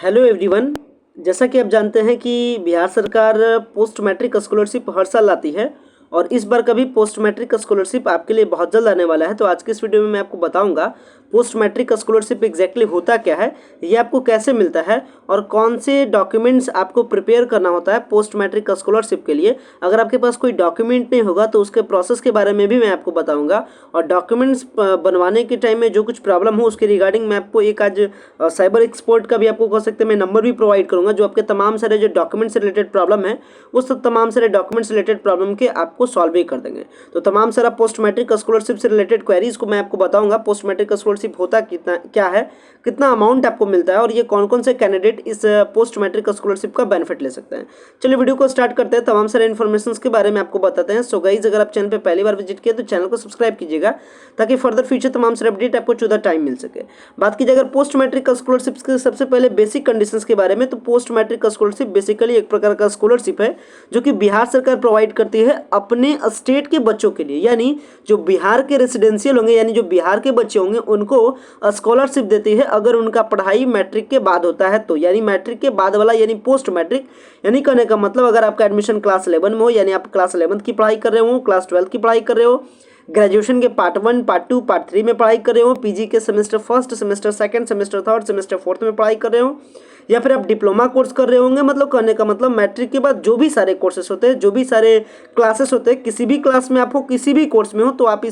Hello everyone. जैसा कि आप जानते हैं कि बिहार सरकार पोस्ट मैट्रिक स्कॉलरशिप हर साल लाती है और इस बार का भी पोस्ट मैट्रिक स्कॉलरशिप आपके लिए बहुत जल्द आने वाला है। तो आज के इस वीडियो में मैं आपको बताऊंगा पोस्ट मैट्रिक स्कॉलरशिप एग्जैक्टली होता क्या है, ये आपको कैसे मिलता है और कौन से डॉक्यूमेंट्स आपको प्रिपेयर करना होता है पोस्ट मैट्रिक स्कॉलरशिप के लिए। अगर आपके पास कोई डॉक्यूमेंट नहीं होगा तो उसके प्रोसेस के बारे में भी मैं आपको बताऊंगा और डॉक्यूमेंट्स बनवाने के टाइम में जो कुछ प्रॉब्लम हो उसके रिगार्डिंग मैं आपको एक आज साइबर एक्सपर्ट का भी आपको कह सकते हैं मैं नंबर भी प्रोवाइड करूंगा, जो आपके तमाम सारे जो डॉक्यूमेंट से रिलेटेड प्रॉब्लम है वो सब तमाम सारे डॉक्यूमेंट से रिलेटेड प्रॉब्लम के आपको सॉल्व भी कर देंगे। तो तमाम सारा पोस्ट मैट्रिक स्कॉलरशिप से रिलेटेड क्वेरीज को मैं आपको बताऊंगा। पोस्ट मैट्रिक स्कॉलरशिप होता कितना क्या है, कितना अमाउंट आपको मिलता है और ये कौन कौन से कैंडिडेट इस पोस्ट मैट्रिक स्कॉलरशिप का बेनिफिट ले सकते हैं। चलिए वीडियो को स्टार्ट करते हैं, तमाम सारे इन्फॉर्मेशन के बारे में आपको बताते हैं। सो गाइज, अगर आप चैनल पे पहली बार विजिट किए तो चैनल को सब्सक्राइब कीजिएगा ताकि फर्दर फ्यूचर तमाम सारे अपडेट आपको टू द टाइम मिल सके। बात कीजिए अगर पोस्ट मैट्रिक स्कॉलरशिप के सबसे पहले बेसिक कंडीशंस के बारे में, तो पोस्ट मैट्रिक स्कॉलरशिप बेसिकली एक प्रकार का स्कॉलरशिप है जो कि बिहार सरकार प्रोवाइड करती है अपने स्टेट के बच्चों के लिए, यानी जो बिहार के रेसिडेंशियल होंगे यानी जो बिहार के बच्चे होंगे उनको स्कॉलरशिप देती है अगर उनका पढ़ाई मैट्रिक के बाद होता है तो, यानी मैट्रिक के बाद वाला यानी पोस्ट मैट्रिक। यानी कहने का मतलब अगर आपका एडमिशन क्लास 11 में हो यानी आप क्लास 11 की पढ़ाई कर रहे हो, क्लास 12 की पढ़ाई कर रहे हो, ग्रेजुएशन के पार्ट 1 पार्ट 2 पार्ट 3 में पढ़ाई कर रहे हो, पीजी के semester first semester second semester third semester fourth में पढ़ाई कर रहे हो, या फिर आप डिप्लोमा कोर्स कर रहे होंगे, मतलब कहने का मतलब मैट्रिक के बाद जो भी सारे कोर्सेस होते हैं, जो भी सारे क्लासेस होते हैं, किसी भी क्लास में आप हो, किसी भी कोर्स में हो तो आप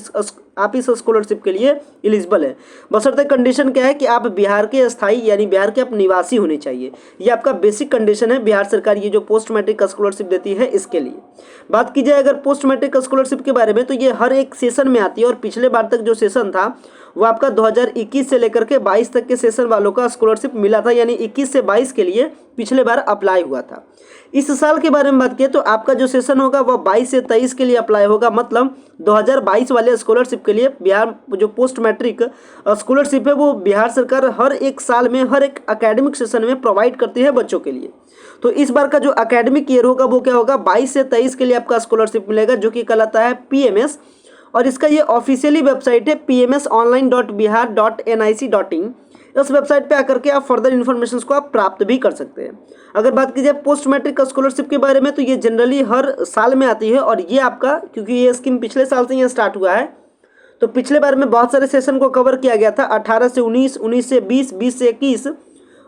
इस स्कॉलरशिप के लिए एलिजिबल है। बशर्ते कंडीशन क्या है कि आप बिहार के स्थायी यानी बिहार के आप निवासी होने चाहिए। ये आपका बेसिक कंडीशन है बिहार सरकार ये जो पोस्ट मैट्रिक स्कॉलरशिप देती है इसके लिए। बात की जाए अगर पोस्ट मैट्रिक स्कॉलरशिप के बारे में तो ये हर एक सेशन में आती है और पिछले बार तक जो सेशन था वो आपका 2021 से लेकर के 22 तक के सेशन वालों का स्कॉलरशिप मिला था, यानी 21 से 22 के लिए पिछले बार अप्लाई हुआ था। इस साल के बारे में बात करें तो आपका जो सेशन होगा वो 22 से 23 के लिए अप्लाई होगा, मतलब 2022 वाले स्कॉलरशिप के लिए बिहार जो पोस्ट मैट्रिक स्कॉलरशिप है वो बिहार सरकार हर एक साल में हर एक एकेडमिक सेशन में प्रोवाइड करती है बच्चों के लिए। तो इस बार का जो एकेडमिक ईयर होगा वो क्या होगा, 22 से 23 के लिए आपका स्कॉलरशिप मिलेगा जो कि कहलाता है पीएमएस, और इसका ये ऑफिशियली वेबसाइट है pmsonline.bihar.nic.in। इस वेबसाइट पे आकर के आप फर्दर इन्फॉर्मेशन को आप प्राप्त भी कर सकते हैं। अगर बात की जाए पोस्ट मैट्रिक स्कॉलरशिप के बारे में तो ये जनरली हर साल में आती है और ये आपका क्योंकि ये स्कीम पिछले साल से यहाँ स्टार्ट हुआ है तो पिछले बार में बहुत सारे सेशन को कवर किया गया था, 18 से 19, 19 से 20, 20 से 21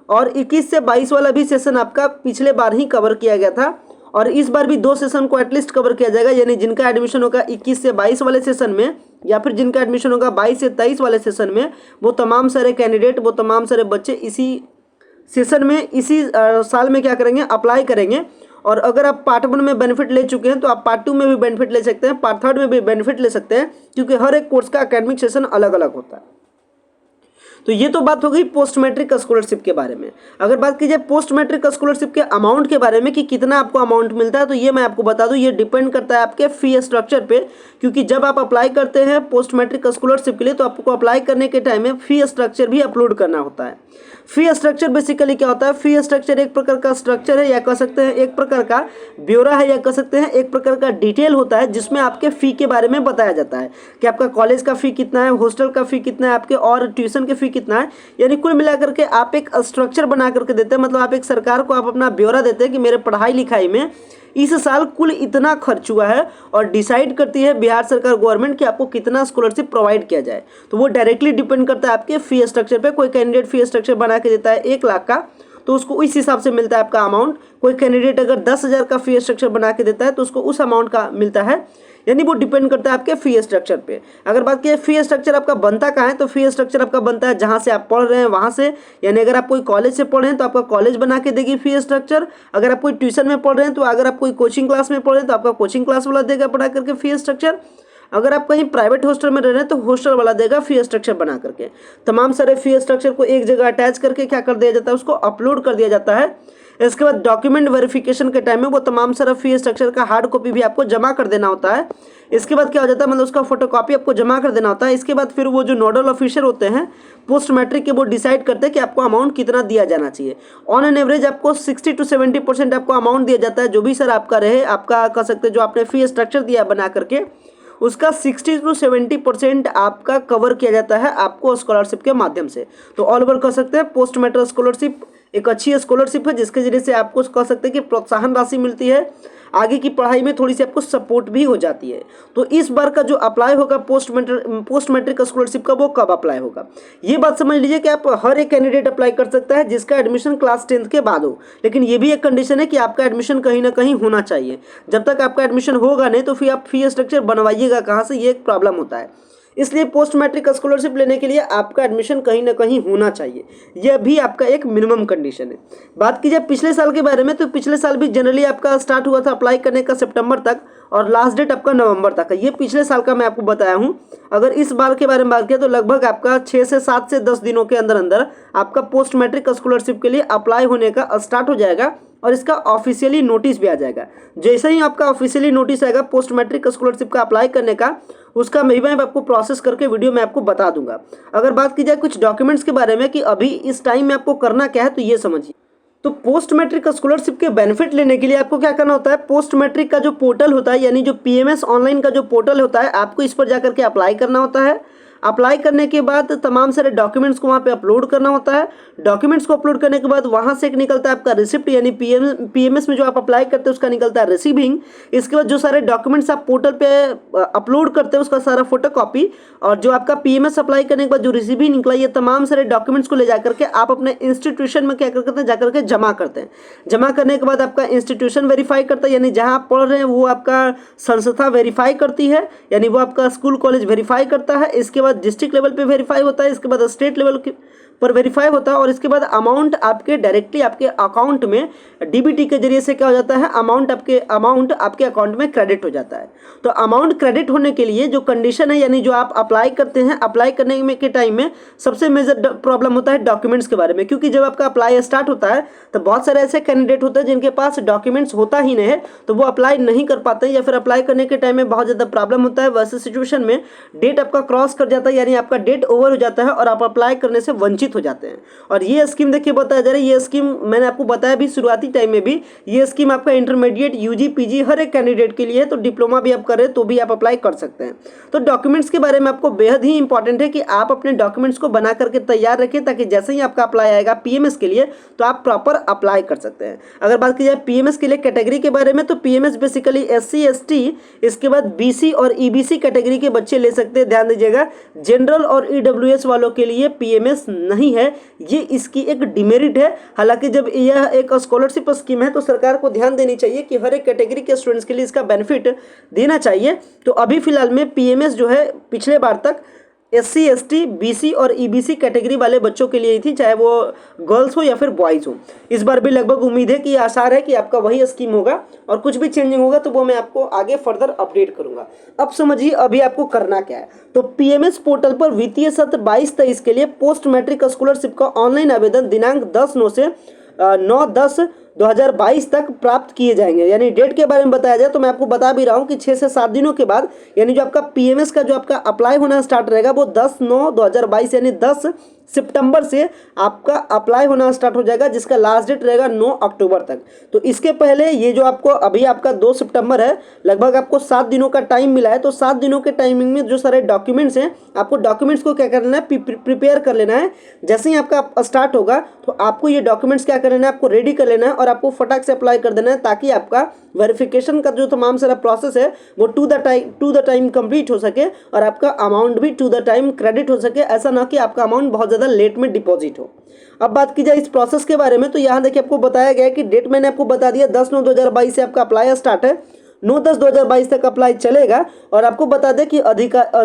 और 21 से 22 वाला भी सेशन आपका पिछले बार ही कवर किया गया था और इस बार भी 2 सेशन को एटलीस्ट कवर किया जाएगा, यानी जिनका एडमिशन होगा 21 से 22 वाले सेशन में या फिर जिनका एडमिशन होगा 22 से 23 वाले सेशन में, वो तमाम सारे कैंडिडेट वो तमाम सारे बच्चे इसी सेशन में इसी साल में क्या करेंगे, अप्लाई करेंगे। और अगर आप पार्ट 1 में बेनिफिट ले चुके हैं तो आप पार्ट 2 में भी बेनिफिट ले सकते हैं, पार्ट 3 में भी बेनिफिट ले सकते हैं, क्योंकि हर एक कोर्स का एकेडमिक सेशन अलग अलग होता है। तो ये तो बात हो गई पोस्ट मैट्रिक स्कॉलरशिप के बारे में। अगर बात की जाए पोस्ट मैट्रिक स्कॉलरशिप के अमाउंट के बारे में कि कितना आपको अमाउंट मिलता है तो ये मैं आपको बता दूं, ये डिपेंड करता है आपके फी स्ट्रक्चर पे, क्योंकि जब आप अप्लाई करते हैं पोस्ट मैट्रिक स्कॉलरशिप के लिए तो आपको अप्लाई करने के टाइम में फी स्ट्रक्चर भी अपलोड करना होता है। फी स्ट्रक्चर बेसिकली क्या होता है, फी स्ट्रक्चर एक प्रकार का स्ट्रक्चर है या कह सकते हैं एक प्रकार का ब्यौरा है या कह सकते हैं एक प्रकार का डिटेल होता है जिसमें आपके फ़ी के बारे में बताया जाता है कि आपका कॉलेज का फ़ी कितना है, हॉस्टल का फ़ी कितना है आपके और ट्यूशन के फ़ी कितना है, यानी कुल मिलाकर के आप एक स्ट्रक्चर बना करके देते हैं। मतलब आप एक सरकार को आप अपना ब्यौरा देते हैं कि मेरे पढ़ाई लिखाई में इस साल कुल इतना खर्च हुआ है और डिसाइड करती है बिहार सरकार गवर्नमेंट कि आपको कितना स्कॉलरशिप प्रोवाइड किया जाए। तो वो डायरेक्टली डिपेंड करता है आपके फी स्ट्रक्चर पे। कोई कैंडिडेट फी स्ट्रक्चर बना के देता है 1 लाख का तो उसको इस हिसाब से मिलता है आपका अमाउंट। कोई कैंडिडेट अगर 10,000 का फी स्ट्रक्चर बना के देता है तो उसको उस अमाउंट का मिलता है, यानी वो डिपेंड करता है आपके फी स्ट्रक्चर पे। अगर बात की फी स्ट्रक्चर आपका बनता कहाँ है तो फी स्ट्रक्चर आपका बनता है जहाँ से आप पढ़ रहे हैं वहाँ से, यानी अगर आप कोई कॉलेज से पढ़ रहे हैं तो आपका कॉलेज बना के देगी फी स्ट्रक्चर। अगर आप कोई ट्यूशन में पढ़ रहे हैं तो अगर आप कोई कोचिंग क्लास में पढ़ रहे हैं तो आपका कोचिंग क्लास वाला देगा बना करके फी स्ट्रक्चर। अगर आप कहीं प्राइवेट हॉस्टल में रह रहे हैं तो हॉस्टल वाला देगा फी स्ट्रक्चर बना करके। तमाम सारे फी स्ट्रक्चर को एक जगह अटैच करके क्या कर दिया जाता है, उसको अपलोड कर दिया जाता है। इसके बाद डॉक्यूमेंट वेरिफिकेशन के टाइम में वो तमाम सारा फी स्ट्रक्चर का हार्ड कॉपी भी आपको जमा कर देना होता है। इसके बाद क्या हो जाता है, मतलब उसका फोटोकॉपी आपको जमा कर देना होता है। इसके बाद फिर वो जो नोडल ऑफिसर होते हैं पोस्ट मैट्रिक के वो डिसाइड करते हैं कि आपको अमाउंट कितना दिया जाना चाहिए। ऑन एन एवरेज आपको 60 to 70% आपको अमाउंट दिया जाता है, जो भी सर आपका रहे, आपका कह सकते हैं जो आपने फी स्ट्रक्चर दिया बना करके उसका 60 to 70% आपका कवर किया जाता है आपको स्कॉलरशिप के माध्यम से। तो ऑल ओवर कह सकते हैं पोस्ट मैट्रिक स्कॉलरशिप एक अच्छी स्कॉलरशिप है जिसके जरिए से आपको कह सकते हैं कि प्रोत्साहन राशि मिलती है, आगे की पढ़ाई में थोड़ी सी आपको सपोर्ट भी हो जाती है। तो इस बार का जो अप्लाई होगा पोस्ट मैट्रिक स्कॉलरशिप का, वो कब अप्लाई होगा, ये बात समझ लीजिए कि आप हर एक कैंडिडेट अप्लाई कर सकता है जिसका एडमिशन क्लास 10th के बाद हो। लेकिन ये भी एक कंडीशन है कि आपका एडमिशन कहीं ना कहीं होना चाहिए। जब तक आपका एडमिशन होगा नहीं तो फिर आप फी स्ट्रक्चर बनवाइएगा कहाँ से, ये एक प्रॉब्लम होता है। इसलिए पोस्ट मैट्रिक स्कॉलरशिप लेने के लिए आपका एडमिशन कहीं ना कहीं होना चाहिए, यह भी आपका एक मिनिमम कंडीशन है। बात की जाए पिछले साल के बारे में, तो पिछले साल भी जनरली आपका स्टार्ट हुआ था अप्लाई करने का सितंबर तक और लास्ट डेट आपका नवंबर तक है। ये पिछले साल का मैं आपको बताया हूँ। अगर इस बार के बारे में बात किया तो लगभग आपका 6 से 7 से 10 दिनों के अंदर अंदर आपका पोस्ट मैट्रिक स्कॉलरशिप के लिए अप्लाई होने का स्टार्ट हो जाएगा और इसका ऑफिशियली नोटिस भी आ जाएगा। जैसे ही आपका ऑफिशियली नोटिस आएगा पोस्ट मैट्रिक स्कॉलरशिप का अप्लाई करने का, उसका मैं आपको प्रोसेस करके वीडियो में आपको बता दूंगा। अगर बात की जाए कुछ डॉक्यूमेंट्स के बारे में कि अभी इस टाइम में आपको करना क्या है, तो ये समझिए। तो पोस्ट मैट्रिक स्कॉलरशिप के बेनिफिट लेने के लिए आपको क्या करना होता है, पोस्ट मैट्रिक का जो पोर्टल होता है यानी जो पीएमएस ऑनलाइन का जो पोर्टल होता है, आपको इस पर जाकर के अप्लाई करना होता है। अप्लाई करने के बाद तमाम सारे डॉक्यूमेंट्स को वहाँ पे अपलोड करना होता है। डॉक्यूमेंट्स को अपलोड करने के बाद वहाँ से एक निकलता है आपका रिसिप्ट, यानी पीएमएस में जो आप अप्लाई करते हैं उसका निकलता है रिसीविंग। इसके बाद जो सारे डॉक्यूमेंट्स आप पोर्टल पे अपलोड करते हैं उसका सारा फोटोकॉपी, और जो आपका पीएमएस अप्लाई करने के बाद जो रिसीविंग निकला, ये तमाम सारे डॉक्यूमेंट्स को ले जाकर के आप अपने इंस्टीट्यूशन में क्या करते हैं, जाकर के जमा करते हैं। जमा करने के बाद आपका इंस्टीट्यूशन वेरीफाई करता है, यानी जहाँ आप पढ़ रहे हैं वो आपका संस्था वेरीफाई करती है, यानी वो आपका स्कूल कॉलेज वेरीफाई करता है। इसके बाद डिस्ट्रिक्ट लेवल पे वेरीफाई होता है, इसके बाद स्टेट लेवल पर वेरीफाई होता है, और इसके बाद अमाउंट आपके डायरेक्टली आपके अकाउंट में डीबीटी के जरिए से क्या हो जाता है, अमाउंट आपके अकाउंट में क्रेडिट हो जाता है। तो अमाउंट क्रेडिट होने के लिए जो कंडीशन है, यानी जो आप अप्लाई करते हैं, अप्लाई करने में के टाइम में सबसे मेजर प्रॉब्लम होता है डॉक्यूमेंट्स के बारे में, क्योंकि जब आपका अप्लाई स्टार्ट होता है तो बहुत सारे ऐसे कैंडिडेट होते हैं जिनके पास डॉक्यूमेंट्स होता ही नहीं है, तो वो अप्लाई नहीं कर पाते हैं, या फिर अप्लाई करने के टाइम में बहुत ज़्यादा प्रॉब्लम होता है। वैसे सिचुएशन में डेट आपका क्रॉस कर जाता है, यानी आपका डेट ओवर हो जाता है और आप अप्लाई करने से वंचित हो जाते हैं। और ये स्कीम देखिए बताया जा रहा है, ये स्कीम मैंने आपको बताया भी शुरुआती टाइम में भी, ये स्कीम आपका इंटरमीडिएट, यूजी, पीजी हर एक कैंडिडेट के लिए है। तो डिप्लोमा भी आप करें तो भी आप अप्लाई कर सकते हैं। तो डॉक्यूमेंट्स के बारे में आपको बेहद ही इंपॉर्टेंट है कि आप अपने डॉक्यूमेंट्स को बना करके तैयार रखें, ताकि जैसे ही आपका अप्लाई आएगा पीएमएस के लिए तो आप प्रॉपर अप्लाई कर सकते हैं। अगर बात की जाए पीएमएस के लिए कैटेगरी के बारे में, तो पीएमएस बेसिकली एससी, एसटी, इसके बाद बीसी और ईबीसी कैटेगरी के बच्चे ले सकते हैं। ध्यान दीजिएगा, जनरल और ईडब्ल्यूएस वालों के लिए पीएमएस नहीं है, ये इसकी एक डिमेरिट है। हालांकि जब यह एक स्कॉलरशिप स्कीम है तो सरकार को ध्यान देनी चाहिए कि हर एक कैटेगरी के स्टूडेंट्स के लिए इसका बेनिफिट देना चाहिए। तो अभी फिलहाल में पीएमएस जो है पिछले बार तक एससी, एसटी, बीसी और ईबीसी कैटेगरी वाले बच्चों के लिए ही थी, चाहे वो गर्ल्स हो या फिर बॉयज़ हो। इस बार भी लगभग उम्मीद है कि आसार है कि आपका वही स्कीम होगा, और कुछ भी चेंजिंग होगा तो वो मैं आपको आगे फर्दर अपडेट करूंगा। अब समझिए अभी आपको करना क्या है। तो पीएमएस पोर्टल पर वित्तीय सत्र 22-23 के लिए पोस्ट मैट्रिक स्कॉलरशिप का ऑनलाइन आवेदन दिनांक 10/9 से 9/10/2022 तक प्राप्त किए जाएंगे। यानी डेट के बारे में बताया जाए तो मैं आपको बता भी रहा हूं कि 6 से 7 दिनों के बाद, यानी जो आपका पीएमएस का जो आपका अप्लाई होना स्टार्ट रहेगा वो 10/9/2022 यानी 10 सितंबर से आपका अप्लाई होना स्टार्ट हो जाएगा, जिसका लास्ट डेट रहेगा 9 अक्टूबर तक। तो इसके पहले ये जो आपको अभी आपका 2 सितंबर है, लगभग आपको 7 दिनों का टाइम मिला है। तो 7 दिनों के टाइमिंग में जो सारे डॉक्यूमेंट्स हैं, आपको डॉक्यूमेंट्स को क्या करना है, प्रिपेयर कर लेना है। जैसे ही आपका स्टार्ट होगा तो आपको ये डॉक्यूमेंट्स क्या करना है, आपको रेडी कर लेना है और आपको फटाक से अप्लाई कर देना है, ताकि आपका वेरिफिकेशन का जो तमाम सारा प्रोसेस है वो टू द टाइम कंप्लीट हो सके और आपका अमाउंट भी टू द टाइम क्रेडिट हो सके। ऐसा ना कि आपका अमाउंट बहुत ज़्यादा लेट में डिपॉजिट हो। अब बात की जाए इस प्रोसेस के बारे में, तो यहाँ देखिए आपको बताया गया है कि डेट मैंने आपको बता दिया 10/9/2022 से आपका अप्लाई स्टार्ट है, 9/10/2022 तक अप्लाई चलेगा। और आपको बता दें कि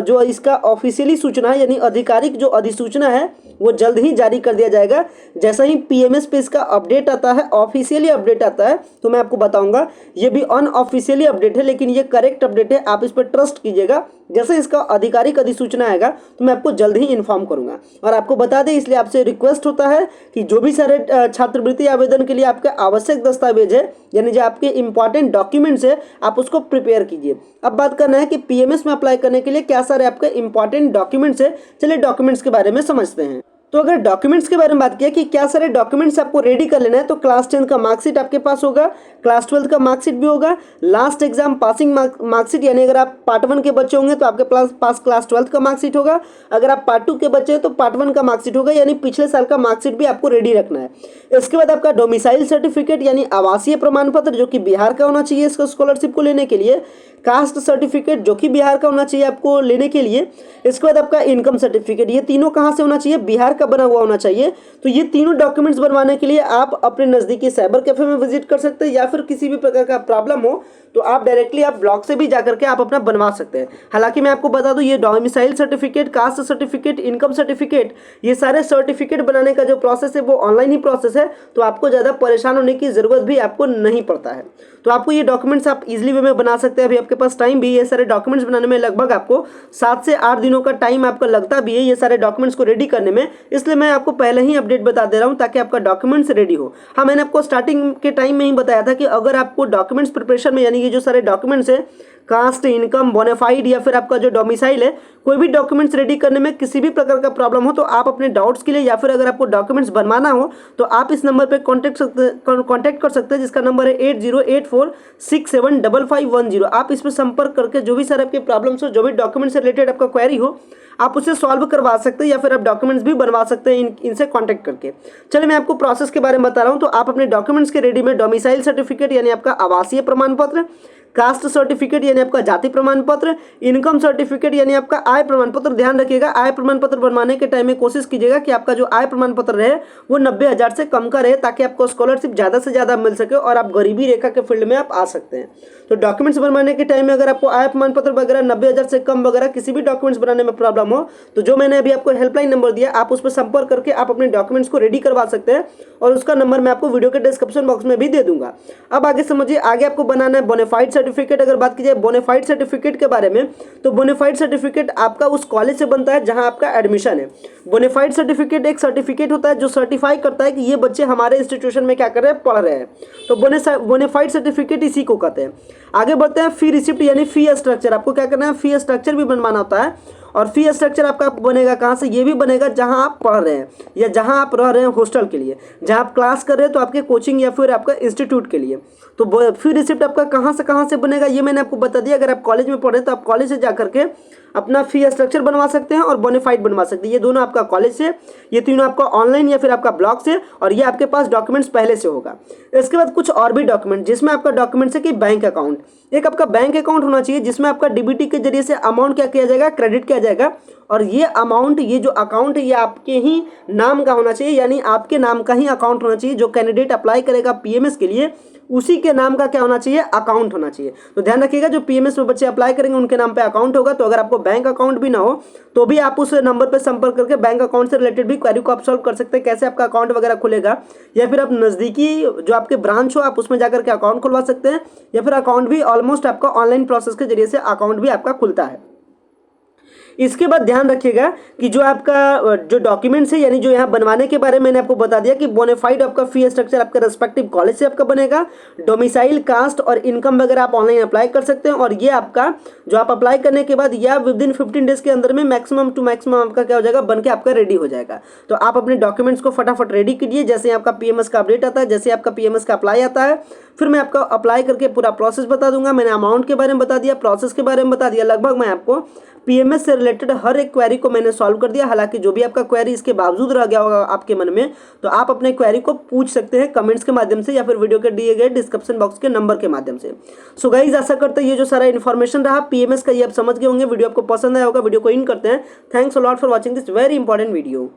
जो इसका ऑफिशियली सूचना है, यानी आधिकारिक जो अधिसूचना है वो जल्द ही जारी कर दिया जाएगा। जैसा ही पीएमएस पे इसका अपडेट आता है, ऑफिशियली अपडेट आता है, तो मैं आपको बताऊंगा। ये भी अनऑफिशियली अपडेट है, लेकिन ये करेक्ट अपडेट है, आप इस पर ट्रस्ट कीजिएगा। जैसे इसका आधिकारिक अधिसूचना आएगा तो मैं आपको जल्द ही इन्फॉर्म करूंगा। और आपको बता दें, इसलिए आपसे रिक्वेस्ट होता है कि जो भी सारे छात्रवृत्ति आवेदन के लिए आपके आवश्यक दस्तावेज है, यानी जो आपके इंपॉर्टेंट डॉक्यूमेंट्स है, आप उसको प्रिपेयर कीजिए। अब बात करना है कि पीएमएस में अप्लाई करने के लिए क्या सारे आपके इंपॉर्टेंट डॉक्यूमेंट्स है। चलिए डॉक्यूमेंट्स के बारे में समझते हैं। तो अगर डॉक्यूमेंट्स के बारे में बात किया कि क्या सारे डॉक्यूमेंट्स आपको रेडी कर लेना है, तो क्लास 10 का मार्कशीट आपके पास होगा, क्लास 12 का मार्कशीट भी होगा, लास्ट एग्जाम पासिंग मार्कशीट, यानी अगर आप पार्ट 1 के बच्चे होंगे तो आपके पास क्लास 12 का मार्कशीट होगा। अगर आप पार्ट 2 के बच्चे हैं तो पार्ट 1 का मार्कशीट होगा, यानी पिछले साल का मार्कशीट भी आपको रेडी रखना है। इसके बाद आपका डोमिसाइल सर्टिफिकेट यानी आवासीय प्रमाण पत्र जो कि बिहार का होना चाहिए इसको स्कॉलरशिप को लेने के लिए। कास्ट सर्टिफिकेट जो कि बिहार का होना चाहिए आपको लेने के लिए। इसके बाद आपका इनकम सर्टिफिकेट, ये तीनों कहाँ से होना चाहिए, बिहार का बना हुआ होना चाहिए। तो ये तीनों डॉक्यूमेंट्स बनवाने के लिए आप अपने नज़दीकी साइबर कैफे में विजिट कर सकते हैं, या फिर किसी भी प्रकार का प्रॉब्लम हो तो आप डायरेक्टली आप ब्लॉक से भी जाकर के आप अपना बनवा सकते हैं। हालांकि मैं आपको बता दूं ये domicile certificate, caste certificate, income certificate, ये सारे सर्टिफिकेट बनाने का जो प्रोसेस है वो ऑनलाइन ही प्रोसेस है, तो आपको ज़्यादा परेशान होने की ज़रूरत भी आपको नहीं पड़ता है। तो आपको ये डॉक्यूमेंट्स आप इजीली वे में बना सकते हैं। अभी आपके पास टाइम भी, ये सारे डॉक्यूमेंट्स बनाने में लगभग आपको 7 से 8 दिनों का टाइम आपका लगता भी है ये सारे डॉक्यूमेंट्स को रेडी करने में, इसलिए मैं आपको पहले ही अपडेट बता दे रहा हूँ ताकि आपका डॉक्यूमेंट्स रेडी हो। हाँ, मैंने आपको स्टार्टिंग के टाइम में ही बताया था कि अगर आपको डॉक्यूमेंट्स प्रिपरेशन में, यानी ये जो सारे डॉक्यूमेंट्स है, कास्ट, इनकम, बोनाफाइड या फिर आपका जो डोमिसाइल है, कोई भी डॉक्यूमेंट्स रेडी करने में किसी भी प्रकार का प्रॉब्लम हो तो आप अपने डाउट्स के लिए या फिर अगर आपको डॉक्यूमेंट्स बनवाना हो तो आप इस नंबर पे कांटेक्ट कर सकते हैं, जिसका नंबर है 8084675510। आप इस पर संपर्क करके जो भी सर आपके प्रॉब्लम्स हो, जो भी डॉक्यूमेंट से रिलेटेड आपका क्वेरी हो, आप उसे सॉल्व करवा सकते हैं या फिर आप डॉक्यूमेंट्स भी बनवा सकते हैं इनसे कांटेक्ट करके। चलिए मैं आपको प्रोसेस के बारे में बता रहा हूं। तो आप अपने डॉक्यूमेंट्स के रेडी में डोमिसाइल सर्टिफिकेट यानी आपका आवासीय प्रमाण पत्र, कास्ट सर्टिफिकेट यानी आपका जाति प्रमाण पत्र, इनकम सर्टिफिकेट यानी आपका आय प्रमाण पत्र। ध्यान रखिएगा, आय प्रमाण पत्र बनवाने के टाइम में कोशिश कीजिएगा कि आपका जो आय प्रमाण पत्र रहे वो 90,000 से कम का रहे, ताकि आपको स्कॉलरशिप ज़्यादा से ज़्यादा मिल सके और आप गरीबी रेखा के फील्ड में आप आ सकते हैं। तो डॉक्यूमेंट्स बनवाने के टाइम में अगर आपको आय प्रमाण पत्र वगैरह 90,000 से कम वगैरह किसी भी डॉक्यूमेंट्स बनाने में प्रॉब्लम हो तो जो मैंने अभी आपको हेल्पलाइन नंबर दिया, आप उस पर संपर्क करके आप अपने डॉक्यूमेंट्स को रेडी करवा सकते हैं, और उसका नंबर मैं आपको वीडियो के डिस्क्रिप्शन बॉक्स में भी दे दूंगा। अब आगे समझिए, आगे आपको बनाना है बोनाफाइड सर्टिफिकेट। अगर बात कीजिए बोनाफाइड सर्टिफिकेट के बारे में, तो बोनाफाइड सर्टिफिकेट आपका उस कॉलेज से बनता है जहां आपका एडमिशन है। बोनाफाइड सर्टिफिकेट एक सर्टिफिकेट होता है जो सर्टिफाई करता है कि ये बच्चे हमारे इंस्टीट्यूशन में क्या कर रहे हैं, पढ़ रहे हैं। तो बोनाफाइड सर्टिफिकेट इसी को कहते हैं। आगे बढ़ते हैं, फी रिसिप्ट यानी फी स्ट्रक्चर। आपको क्या करना है, फी स्ट्रक्चर भी बनवाना होता है, और फी स्ट्रक्चर आपका बनेगा कहाँ से, ये भी बनेगा जहाँ आप पढ़ रहे हैं या जहाँ आप रह रहे हैं हॉस्टल के लिए, जहाँ आप क्लास कर रहे हैं तो आपके कोचिंग या फिर आपका इंस्टीट्यूट के लिए। तो फी रिसिप्ट आपका कहाँ से बनेगा ये मैंने आपको बता दिया। अगर आप कॉलेज में पढ़ रहे हैं तो आप कॉलेज से जा करके अपना फी स्ट्रक्चर बनवा सकते हैं और बोनाफाइड बनवा सकते हैं। ये दोनों आपका कॉलेज से, ये तीनों आपका ऑनलाइन या फिर आपका ब्लॉग से, और ये आपके पास डॉक्यूमेंट्स पहले से होगा। इसके बाद कुछ और भी डॉक्यूमेंट, जिसमें आपका डॉक्यूमेंट्स है कि बैंक अकाउंट, एक आपका बैंक अकाउंट होना चाहिए जिसमें आपका डीबीटी के जरिए से अमाउंट क्या किया जाएगा, क्रेडिट किया जाएगा, और ये अमाउंट, ये जो अकाउंट है ये आपके ही नाम का होना चाहिए, यानी आपके नाम का ही अकाउंट होना चाहिए। जो कैंडिडेट अप्लाई करेगा पीएमएस के लिए उसी के नाम का क्या होना चाहिए, अकाउंट होना चाहिए। तो ध्यान रखिएगा, जो पीएमएस में बच्चे अप्लाई करेंगे उनके नाम पे अकाउंट होगा। तो अगर आपको बैंक अकाउंट भी ना हो तो भी आप उस नंबर पे संपर्क करके बैंक अकाउंट से रिलेटेड भी क्वेरी को आप सॉल्व कर सकते हैं, कैसे आपका अकाउंट वगैरह खुलेगा, या फिर आप नज़दीकी जो आपके ब्रांच हो आप उसमें जाकर के अकाउंट खुलवा सकते हैं, या फिर अकाउंट भी ऑलमोस्ट आपका ऑनलाइन प्रोसेस के जरिए से अकाउंट भी आपका खुलता है। इसके बाद ध्यान रखिएगा कि जो आपका जो डॉक्यूमेंट्स है, यानी जो यहाँ बनवाने के बारे में मैंने आपको बता दिया कि बोनाफाइड आपका फी स्ट्रक्चर आपका रेस्पेक्टिव कॉलेज से आपका बनेगा, डोमिसाइल, कास्ट और इनकम वगैरह आप ऑनलाइन अप्लाई कर सकते हैं, और ये आपका जो आप अप्लाई करने के बाद या विदिन 15 डेज के अंदर में मैक्सिमम टू मैक्सिमम आपका क्या हो जाएगा, बन के आपका रेडी हो जाएगा। तो आप अपने डॉक्यूमेंट्स को फटाफट रेडी कीजिए, जैसे आपका पीएमएस का अपडेट आता है, जैसे आपका पीएमएस का अप्लाई आता है, फिर मैं आपको अप्लाई करके पूरा प्रोसेस बता दूंगा। मैंने अमाउंट के बारे में बता दिया, प्रोसेस के बारे में बता दिया, लगभग मैं आपको पीएमएस से रिलेटेड हर एक क्वेरी को मैंने सॉल्व कर दिया। हालांकि जो भी आपका क्वेरी इसके बावजूद रह गया होगा आपके मन में, तो आप अपने क्वेरी को पूछ सकते हैं कमेंट्स के माध्यम से या फिर वीडियो के दिए गए डिस्क्रिप्शन बॉक्स के नंबर के माध्यम से। सो गाइस, आशा करते हैं ये जो सारा इन्फॉर्मेशन रहा पीएमएस का ये आप समझ गए होंगे। वीडियो आपको पसंद आया होगा, वीडियो को इन करते हैं। Thanks a lot for watching this very important video.